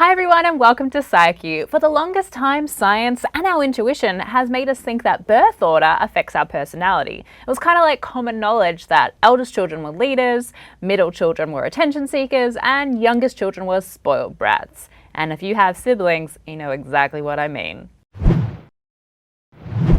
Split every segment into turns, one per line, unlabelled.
Hi everyone and welcome to ScIQ. For the longest time, science and our intuition has made us think that birth order affects our personality. It was kind of like common knowledge that eldest children were leaders, middle children were attention seekers, and youngest children were spoiled brats. And if you have siblings, you know exactly what I mean.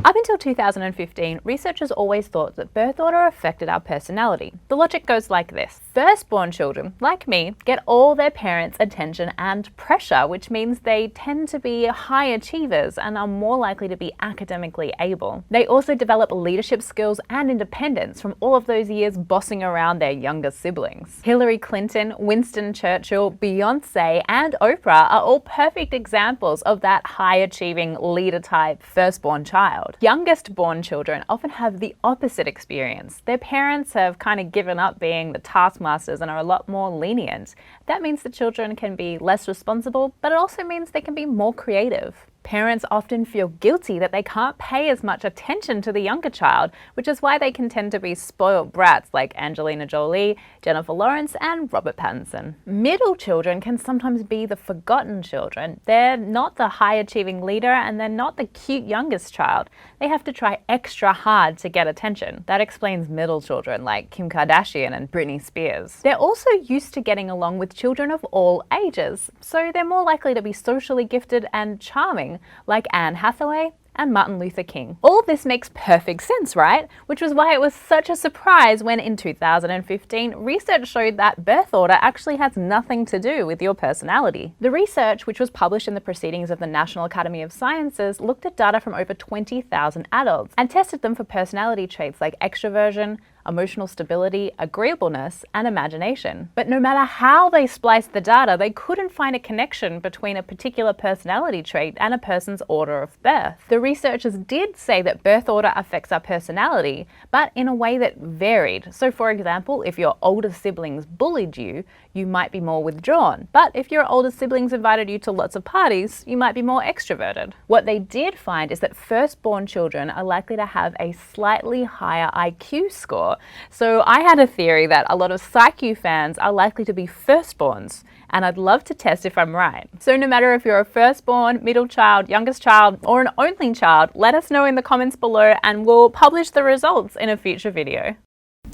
Up until 2015, researchers always thought that birth order affected our personality. The logic goes like this. Firstborn children, like me, get all their parents' attention and pressure, which means they tend to be high achievers and are more likely to be academically able. They also develop leadership skills and independence from all of those years bossing around their younger siblings. Hillary Clinton, Winston Churchill, Beyoncé, and Oprah are all perfect examples of that high-achieving leader-type firstborn child. Youngest born children often have the opposite experience. Their parents have kind of given up being the taskmasters and are a lot more lenient. That means the children can be less responsible, but it also means they can be more creative. Parents often feel guilty that they can't pay as much attention to the younger child, which is why they can tend to be spoiled brats like Angelina Jolie, Jennifer Lawrence, and Robert Pattinson. Middle children can sometimes be the forgotten children. They're not the high-achieving leader and they're not the cute youngest child. They have to try extra hard to get attention. That explains middle children like Kim Kardashian and Britney Spears. They're also used to getting along with children of all ages, so they're more likely to be socially gifted and charming, like Anne Hathaway and Martin Luther King. All of this makes perfect sense, right? Which was why it was such a surprise when in 2015, research showed that birth order actually has nothing to do with your personality. The research, which was published in the Proceedings of the National Academy of Sciences, looked at data from over 20,000 adults and tested them for personality traits like extroversion, emotional stability, agreeableness, and imagination. But no matter how they spliced the data, they couldn't find a connection between a particular personality trait and a person's order of birth. The researchers did say that birth order affects our personality, but in a way that varied. So for example, if your older siblings bullied you, you might be more withdrawn. But if your older siblings invited you to lots of parties, you might be more extroverted. What they did find is that firstborn children are likely to have a slightly higher IQ score. So I had a theory that a lot of ScIQ fans are likely to be firstborns, and I'd love to test if I'm right. So no matter if you're a firstborn, middle child, youngest child, or an only child, let us know in the comments below and we'll publish the results in a future video.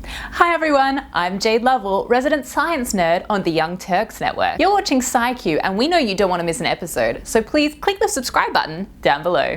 Hi everyone, I'm Jade Lovell, resident science nerd on the Young Turks Network. You're watching ScIQ and we know you don't want to miss an episode, so please click the subscribe button down below.